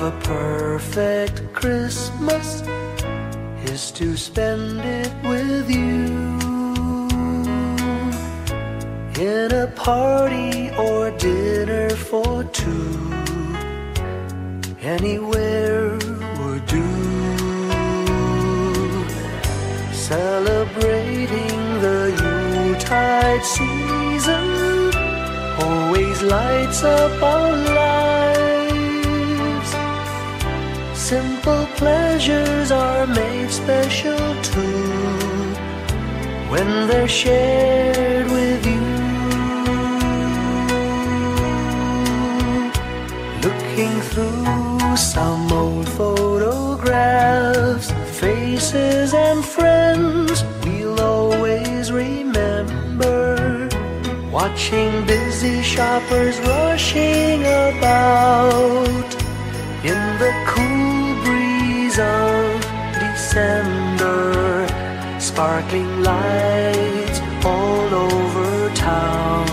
of a perfect Christmas is to spend it with you, in a party or dinner for two, anywhere would do. Celebrating the Yuletide season always lights up our lives. Simple pleasures are made special too when they're shared with you. Looking through some old photographs, faces and friends we'll always remember, watching busy shoppers rushing about in the cool breeze of December, sparkling lights all over town,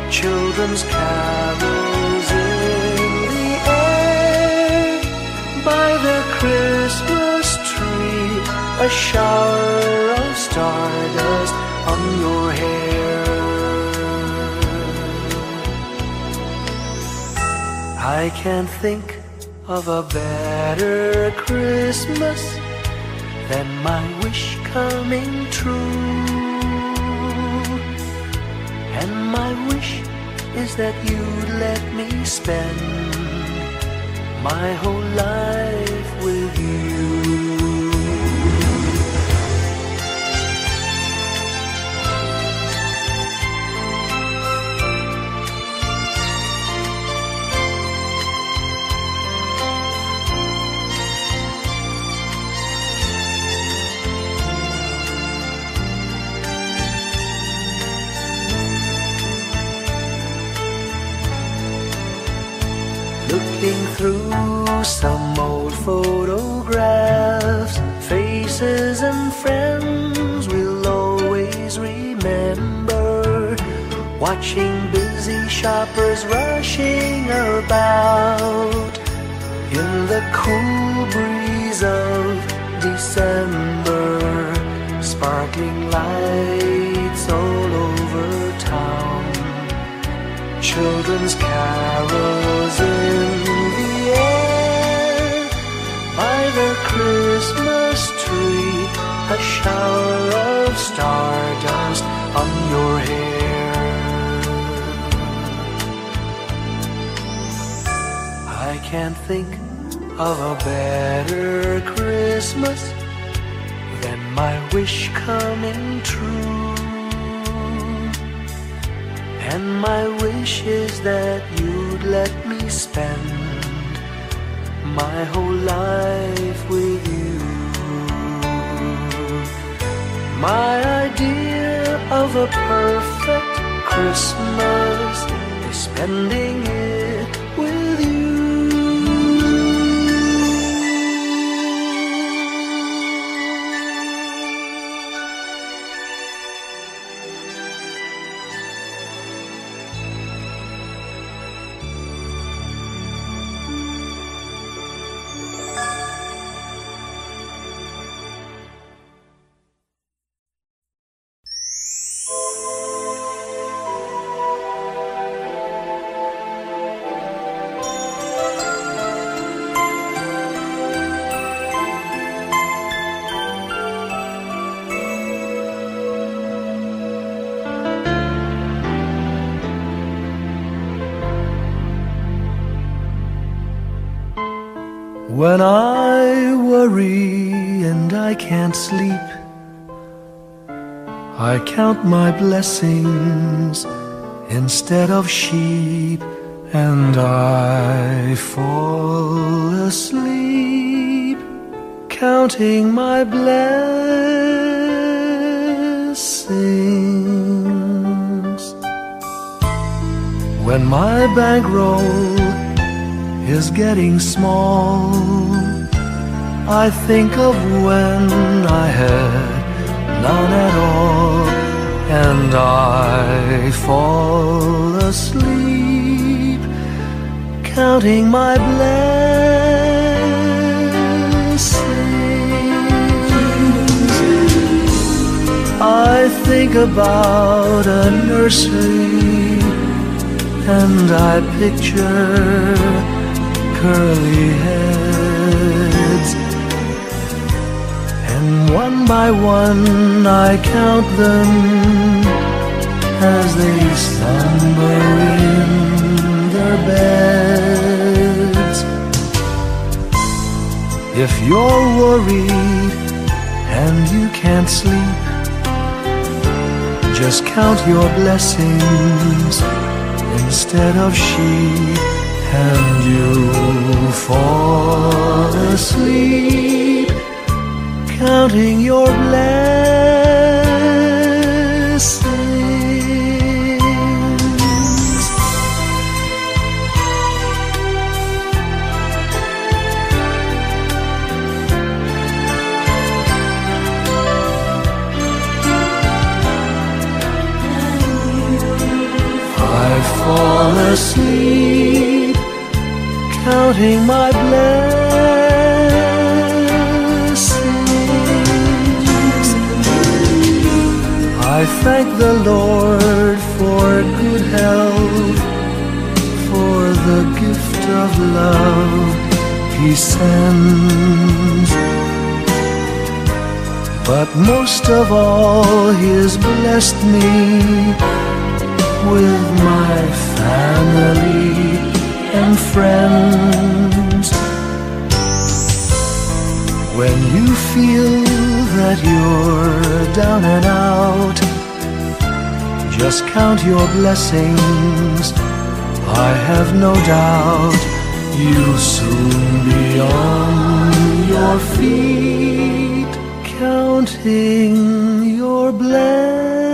children's carols in the air, by the Christmas tree, a shower of stardust on your hair. I can't think of a better Christmas than my wish coming true. And my wish is that you'd let me spend my whole life with you. Looking through some old photographs, faces and friends we'll always remember, watching busy shoppers rushing about in the cool breeze of December, sparkling lights all over town, children's carols in the air, by the Christmas tree, a shower of stardust on your hair. I can't think of a better Christmas than my wish coming true. And my wish is that you'd let me spend my whole life with you. My idea of a perfect Christmas is spending it with you. When I worry and I can't sleep, I count my blessings instead of sheep, and I fall asleep counting my blessings. When my bankroll is getting small, I think of when I had none at all, and I fall asleep counting my blessings. I think about a nursery and I picture curly heads, and one by one I count them as they slumber in their beds. If you're worried and you can't sleep, just count your blessings instead of sheep, and you'll fall asleep counting your blessings. I fall asleep counting my blessings. I thank the Lord for good health, for the gift of love He sends, but most of all He has blessed me with my family and friends. When you feel that you're down and out, just count your blessings. I have no doubt you'll soon be on your feet, counting your blessings.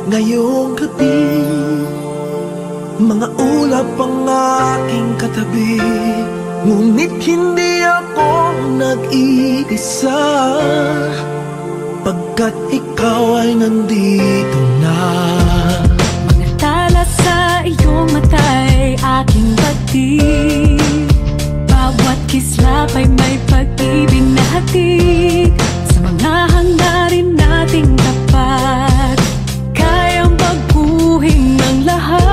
Ngayong gabi, mga ulap ang aking katabi, ngunit hindi ako nag-iisa, pagkat ikaw ay nandito na. Mga tala sa iyong mata'y aking batid, bawat kislap ay may pag-ibig na hatid, sa mga hangarin nating tapat, kayang baguhin ng lahat.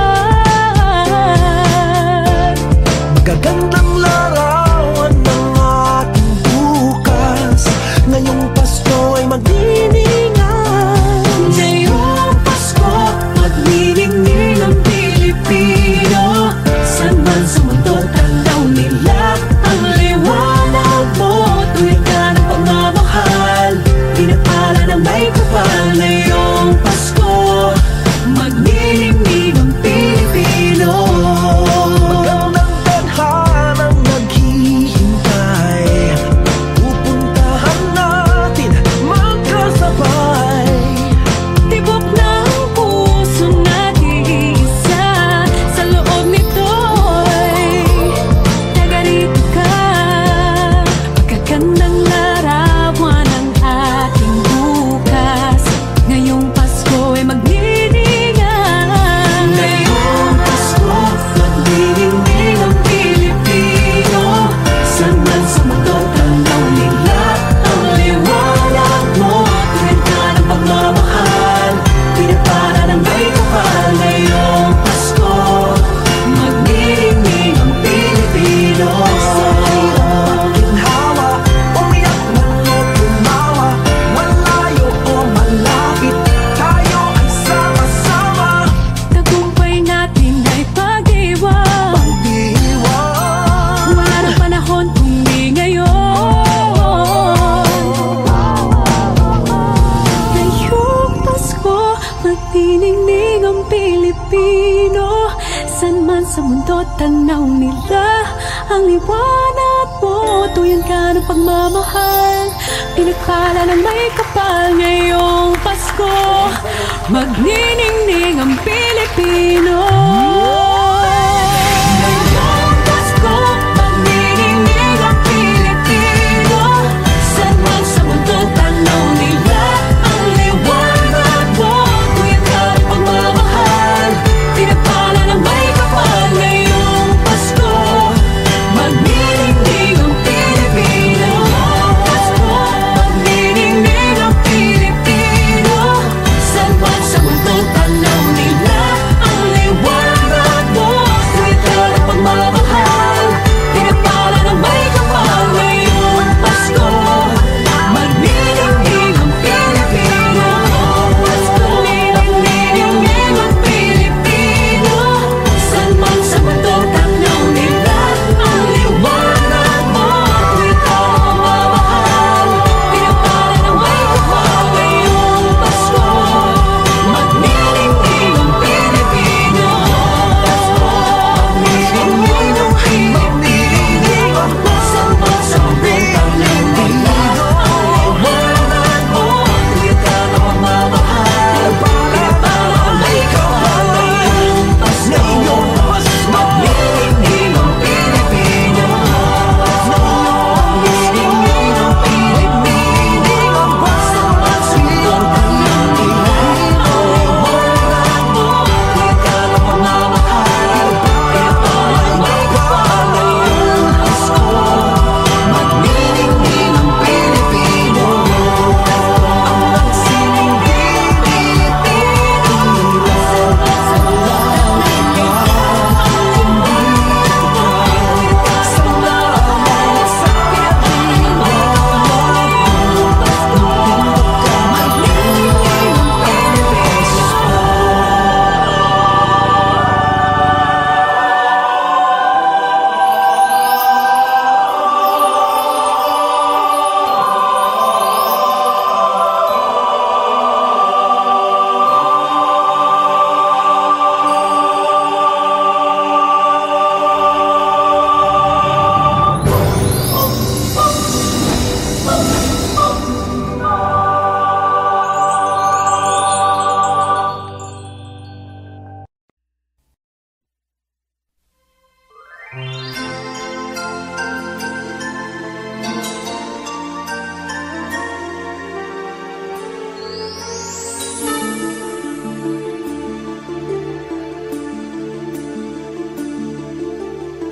Magagandang larawan ng ating bukas, ngayong Pasko ay magdiningan. Ngayong Pasko, magniningning ang Pilipino, saan man sa mundo tanaw nila ang liwanag mo. Tuwid ka ng pagmamahal, pinapala ng may kapal. Ngayong Pasko, magniningning ang Pilipino. Magandang tadhanang naghihintay, pupuntahan natin magkasabay. Pilipino. San man sa mundo tanaw nila ang liwanag mo. Tuyan ka ng pagmamahal, pinagpala ng may kapal. Ngayong Pasko, magniningning ang Pilipino. Ngayong Pasko, magniningning ang Pilipino. San man sa mundo tanaw nila ang liwanag mo. Tuyan ka ng pagmamahal, pinagpala ng may kapal. Ngayong Pasko, magniningning ang Pilipino. Pasko, magniningning ang Pilipino. San man sa mundo tanaw nila ang liwanag mo. Tuyan ka ng pagmamahal, pinagpala ng may kapal. Ngayong Pasko, magniningning ang Pilipino. Pasko, magniningning ang Pilipino. San man sa mundo tanaw nila ang liwanag mo. Tuyan ka ng pagmamahal, pinagpala ng may kapal. Ngayong Pasko, magniningning ang Pilipino. Pasko, magniningning ang Pilipino. San man sa mundo tanaw nila ang liwanag mo. Tuyan ka ng pagmamahal, pinagpala ng may kapal. Ngayong Pasko, magniningning ang Pilipino. Magniningning ang Pilipino. San man sa mundo tanaw nila ang liwanag mo. Tuyan ka ng pagmamahal, pinagpala ng may kapal. Ngayong Pasko, magniningning ang Pilipino. Ang sining Pilipino. San man sa mundo tanaw nila ang liwanag mo. Tuyan ka ng pagmamahal, pinagpala ng may kapal. Ngayong Pasko, magniningning ang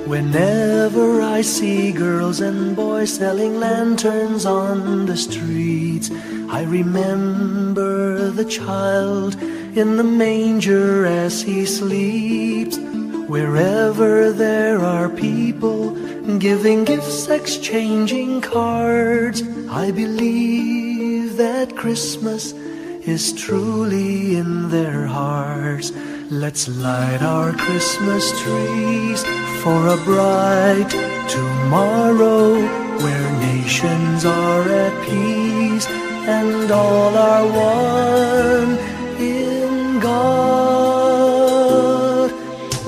Whenever I see girls and boys selling lanterns on the streets, I remember the child in the manger as he sleeps. Wherever there are people giving gifts, exchanging cards, I believe that Christmas is truly in their hearts. Let's light our Christmas trees for a bright tomorrow, where nations are at peace and all are one in God.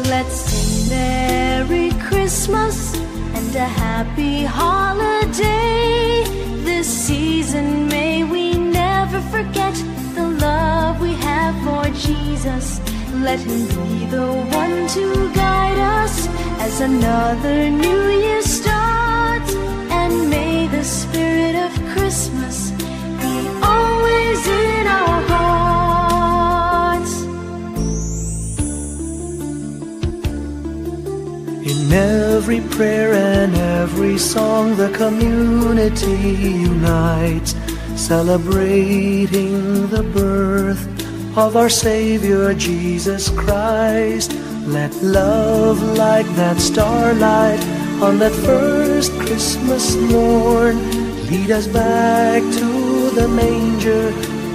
Let's sing Merry Christmas and a happy holiday. This season may we never forget the love we have for Jesus. Let him be the one to guide us as another new year starts. And may the spirit of Christmas be always in our hearts. In every prayer and every song, the community unites, celebrating the birth of our Savior Jesus Christ. Let love like that starlight on that first Christmas morn lead us back to the manger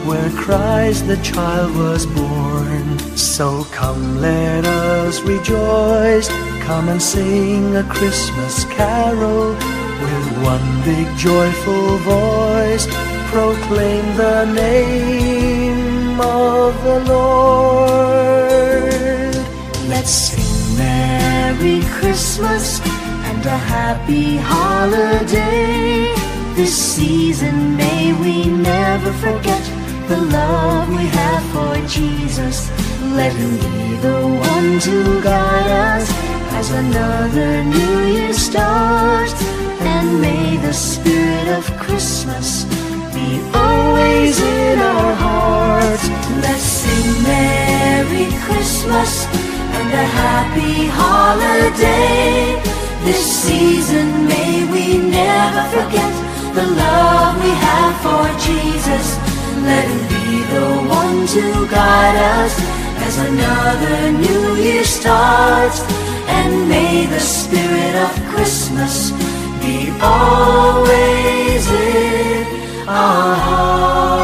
where Christ the child was born. So come, let us rejoice, come and sing a Christmas carol with one big joyful voice. Proclaim the name of the Lord. Merry Christmas and a happy holiday. This season may we never forget the love we have for Jesus. Let him be the one to guide us as another new year starts. And may the spirit of Christmas be always in our hearts. Let's sing Merry Christmas and a happy holiday. This season may we never forget the love we have for Jesus. Let him be the one to guide us as another new year starts. And may the spirit of Christmas be always in our hearts.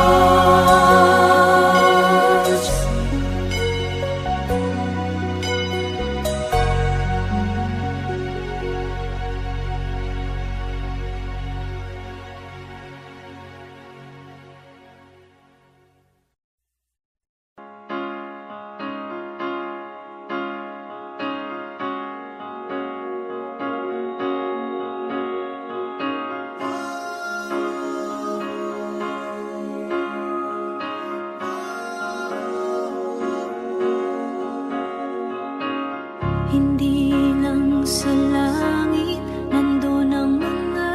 Hindi lang sa langit nandun ang mga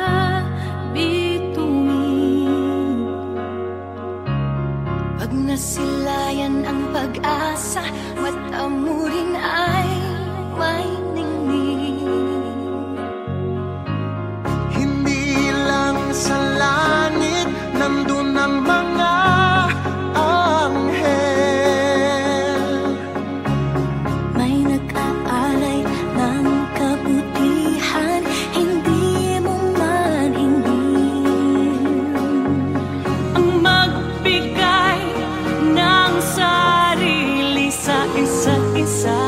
bituin. Pag nasilayan ang pag-asa, mata mo rin ay may ningning. Hindi lang sa langit nandun ang mga anghel. May nag-aalay ng kabutihan, hindi mo maningin. Ang magbigay ng sarili sa isa't isa.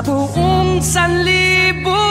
buong sanlibutan.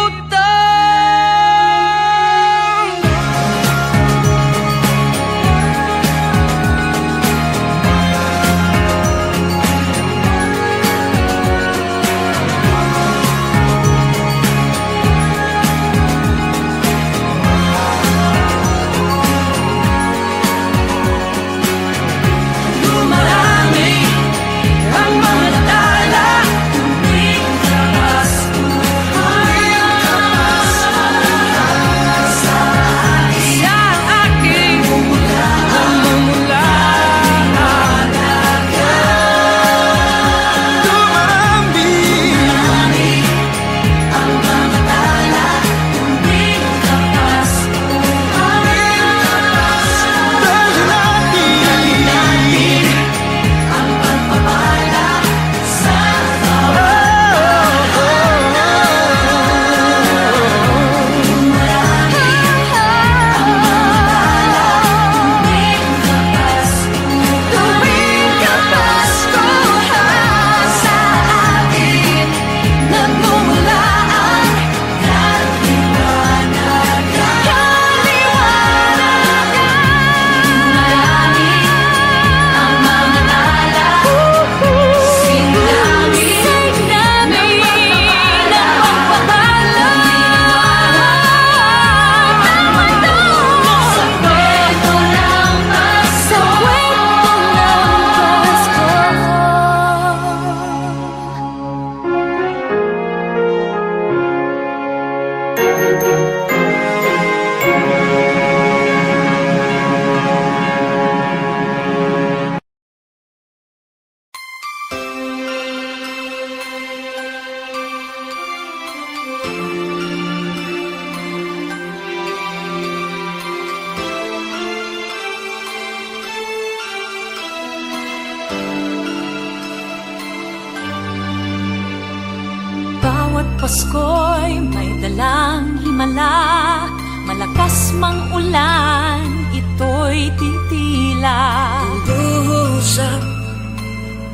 Pasko'y may dalang himala, malakas mang ulan, ito'y titila. Duhusap,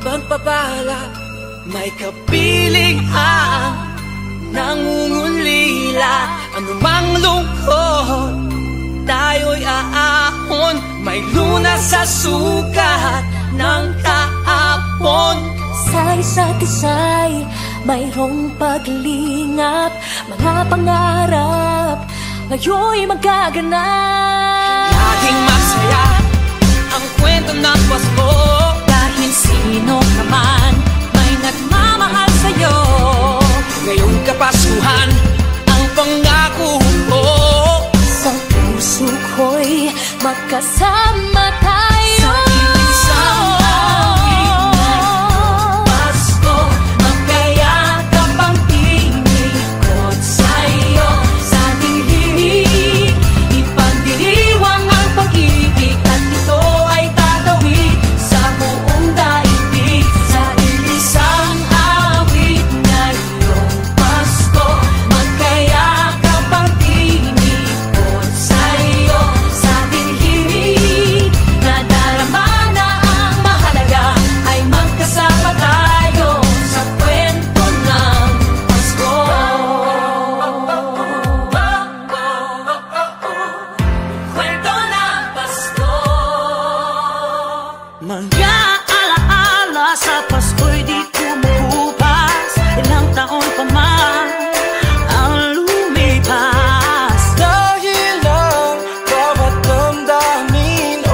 pagpapala, may kapiling ang nangungulila. Anumang lungkot, tayo'y aahon, may lunas sa sukat ng kahapon. Sa isa't isa'y mayroong paglingap, mga pangarap ngayon'y magaganap. Laging masaya ang kwento ng Pasko, dahil sino ka man may nagmamahal sa'yo. ngayong Kapaskuhan ang pangako ko. Sa puso ko'y magkasama tayo. Mag-aalaala sa Pasko'y di kumukupas, ilang taon pa man ang lumipas. Dahil ang bawat damdamin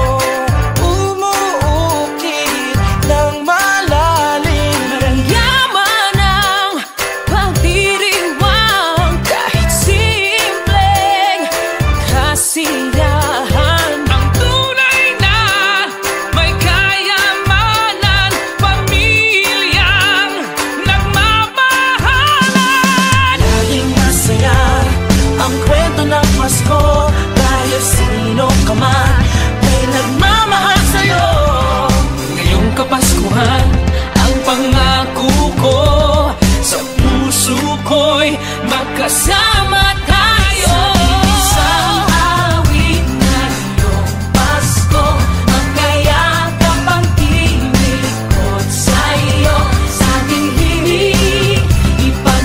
umuukit ng malalim. Maramyaman ang pagdiriwang, kahit simpleng kasiyahan. Ang tunay na may kayamanan, pamilyang nagmamahalan. Laging masaya ang kwento ng Pasko, dahil sino ka man may nagmamahal sa'yo. Ngayong Kapaskuhan ang pangako ko, sa puso ko'y magkasama tayo. Isang awit na iyong Pasko, magkayakap ang tinig ko't sa'yo. Sa ating himig, ipag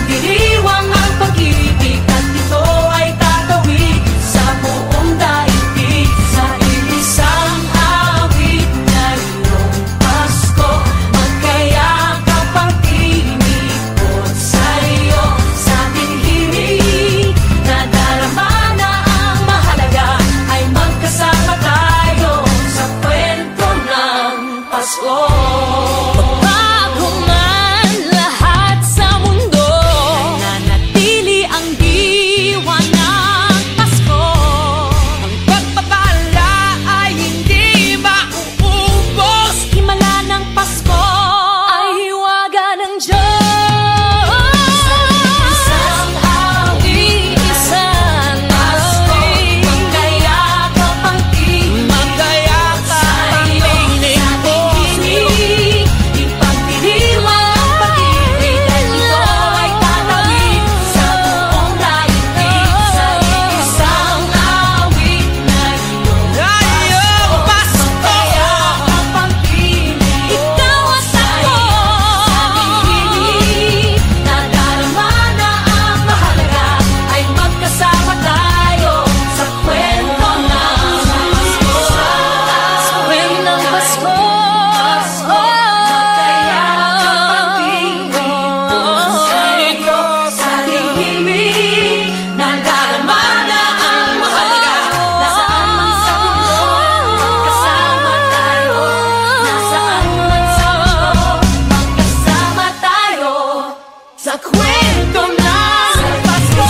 sa kwento ng Pasko.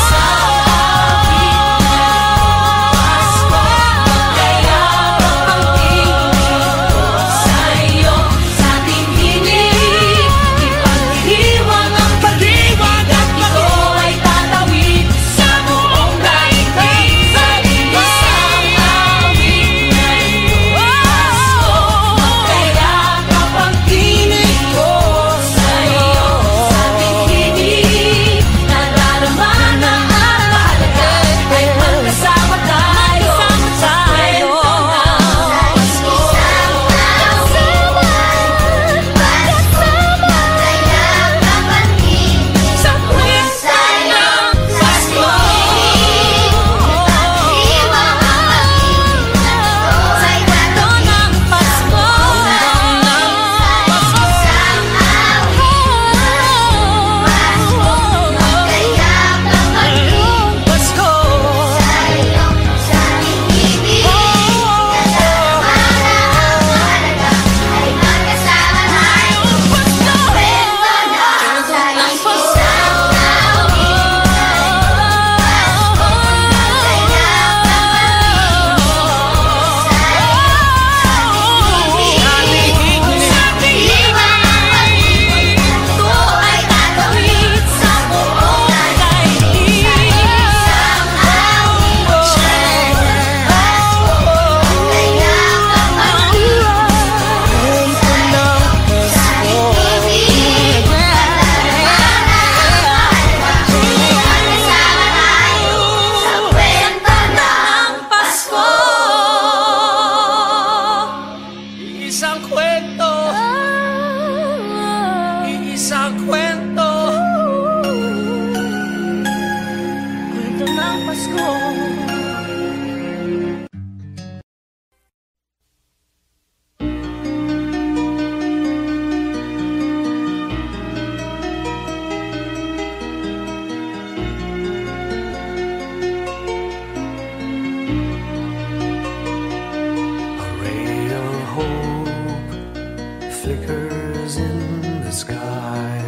Flickers in the sky.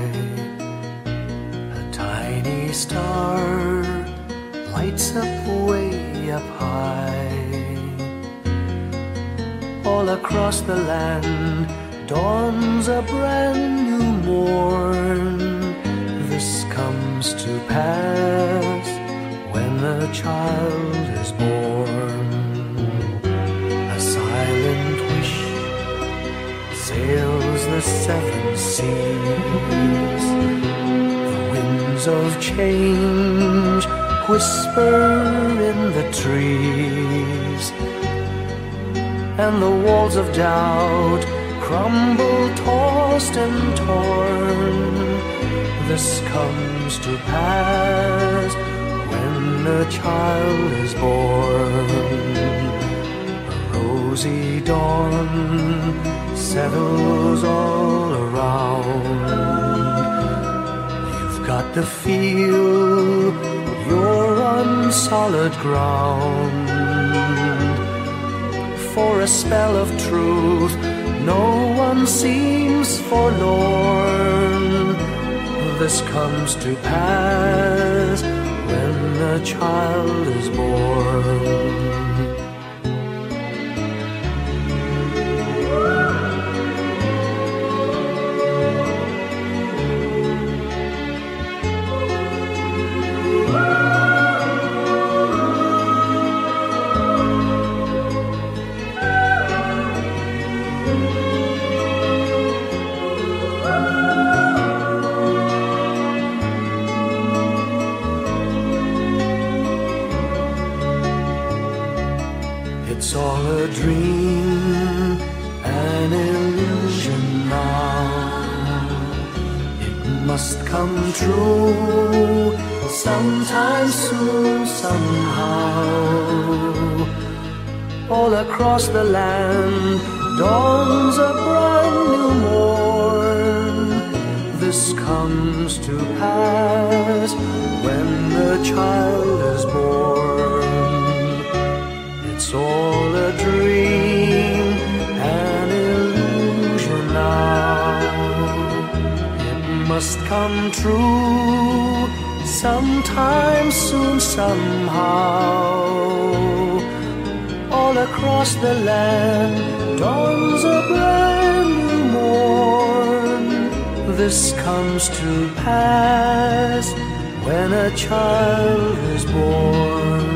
A tiny star lights up way up high. All across the land dawns a brand new morn. This comes to pass when a child is born. A silent wish sails the seven seas. The winds of change whisper in the trees, and the walls of doubt crumble, tossed and torn. This comes to pass when a child is born. A rosy dawn settles all around. You've got to feel you're on solid ground. For a spell of truth, no one seems forlorn. This comes to pass when a child is born. It's all a dream, an illusion now. It must come true sometime soon, somehow. All across the land dawns a brand new morn. This comes to pass when the child is born. It's all a dream, an illusion now. It must come true sometime soon, somehow. All across the land dawns a brand new morn. This comes to pass when a child is born.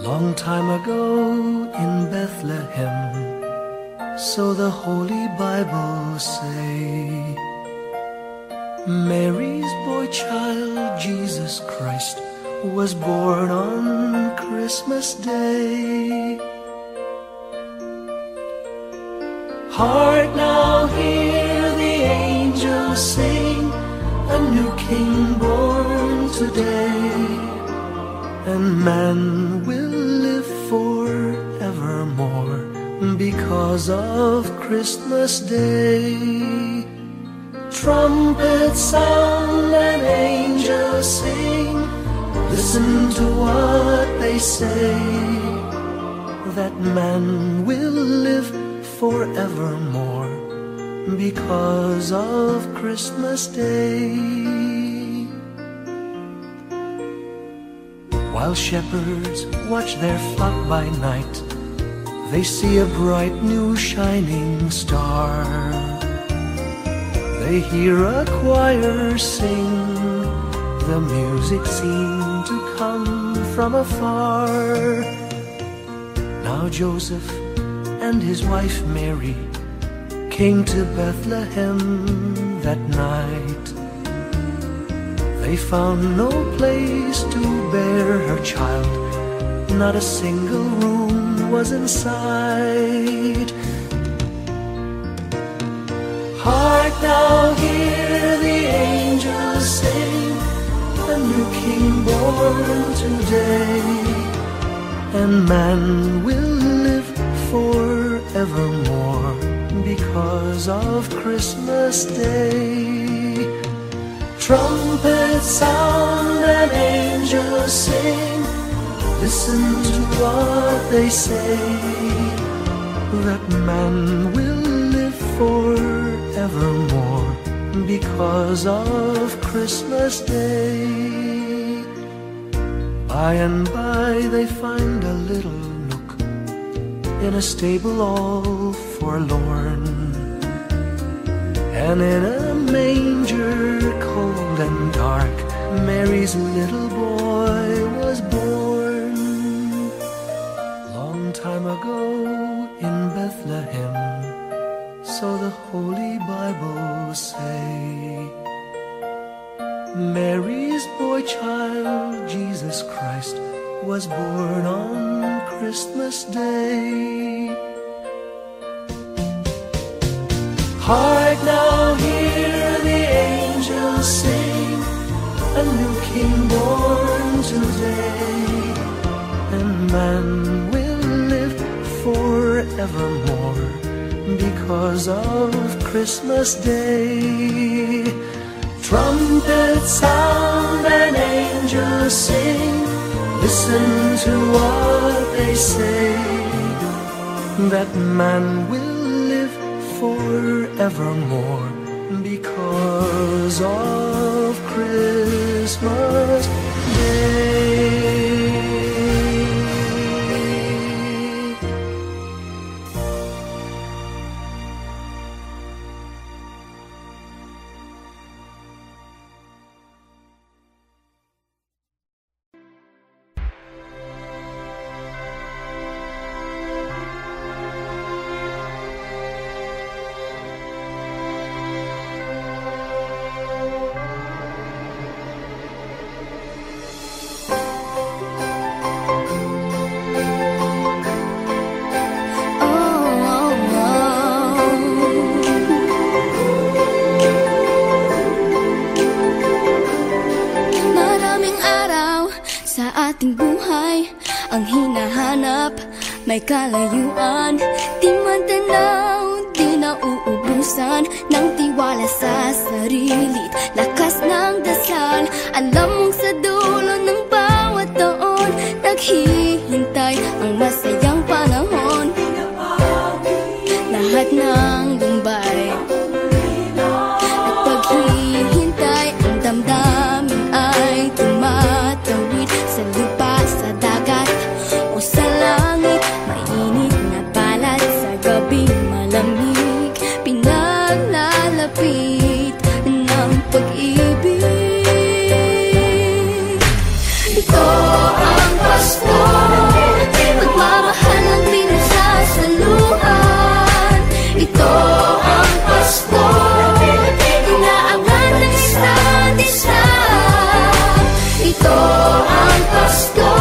Long time ago in Bethlehem, so the Holy Bible say, Mary's boy child, Jesus Christ, was born on Christmas Day. Hark now, hear the angels sing, a new King born today, and man will live forevermore because of Christmas Day. Trumpets sound and angels sing, listen to what they say, that man will live forevermore because of Christmas Day. While shepherds watch their flock by night, they see a bright new shining star. They hear a choir sing, the music seemed to come from afar. Now Joseph and his wife Mary came to Bethlehem that night. They found no place to bear her child, not a single room was in sight. Hark now, hear the angels sing, a new King born today, and man will live forevermore because of Christmas Day. Trumpets sound and angels sing, listen to what they say, that man will live forevermore because of Christmas Day. By and by they find a little nook in a stable all forlorn, and in a manger cold and dark, Mary's little boy was born. Long time ago in Bethlehem, so the Holy Bible say, Mary's boy child, Jesus Christ, was born on Christmas Day. Hark now, hear the angels sing, a new King born today, and man will live forevermore because of Christmas Day. Trumpets sound and angels sing, listen to what they say, that man will live forevermore because of Christmas Christmas Day. ating buhay ang hinahanap, may kalayuan, di man tanaw, di nauubusan ng tiwala sa sarili't lakas ng dasal. Alam mong sa dulo ng bawat taon naghihintay ang masayang panahon. Lahat ng lumbay at paghihintay, ang damdamin ay tumatawid sa lupa, sa dagat o sa langit. Mainit na palad sa gabing malamig, pinaglalapit ng pag-ibig. Ito ang Pasko, pagmamahal ang pinagsasaluhan. Ito ang Pasko, inaabangan ng isa't isa. Ito ang Pasko,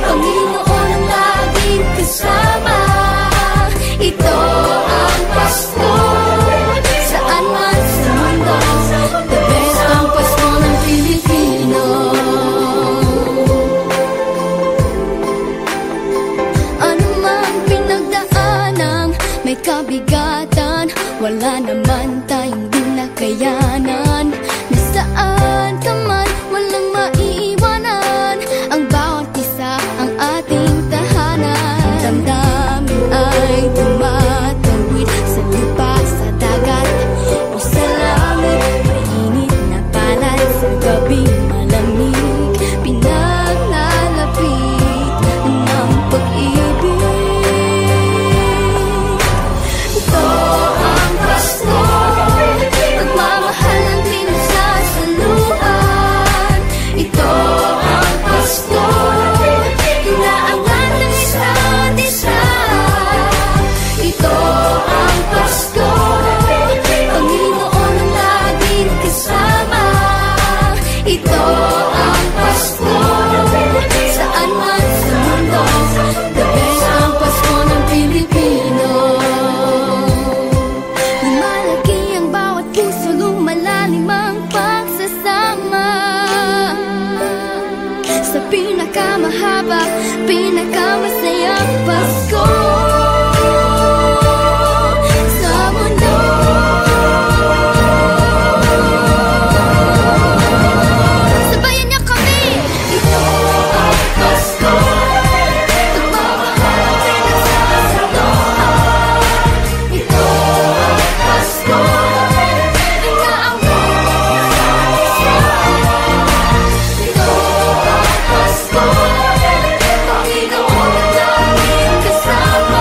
Panginoon ang laging kasama. Ito ang Pasko, saan man sa mundo, the best ang Pasko ng Pilipino. Ano mang pinagdaanang may kabigatan, wala naman tayong di nakayanan. Nasaan ka man, walang maiiwanan, ang bawat isa ang ating tahanan. Damdamin ay tumatawid sa lupa, sa dagat o sa langit. Mainit na palad sa gabing malamig, pinaglalapit ng pag-ibig. Ito ang Pasko, pagmamahal ang pinagsasaluhan. Ito ang Pasko, inaangat ng isa't isa. Ito ang Pasko, Panginoon ang laging kasama. Ito ang Pasko, saan man sa mundo, the best ang Pasko ng Pilipino. Lumalaki ang bawat puso, lumalalim ang pagsasama. Sa pinakamahaba, pinakamasayang Pasko sa mundo. Sabayan niyo kami! Ito ang Pasko, pagmamahal ang pinagsasaluhan. Ito ang Pasko, inaangat ng isa't isa. Ito ang Pasko, Panginoon ang laging kasama.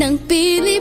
ng Pilipinas.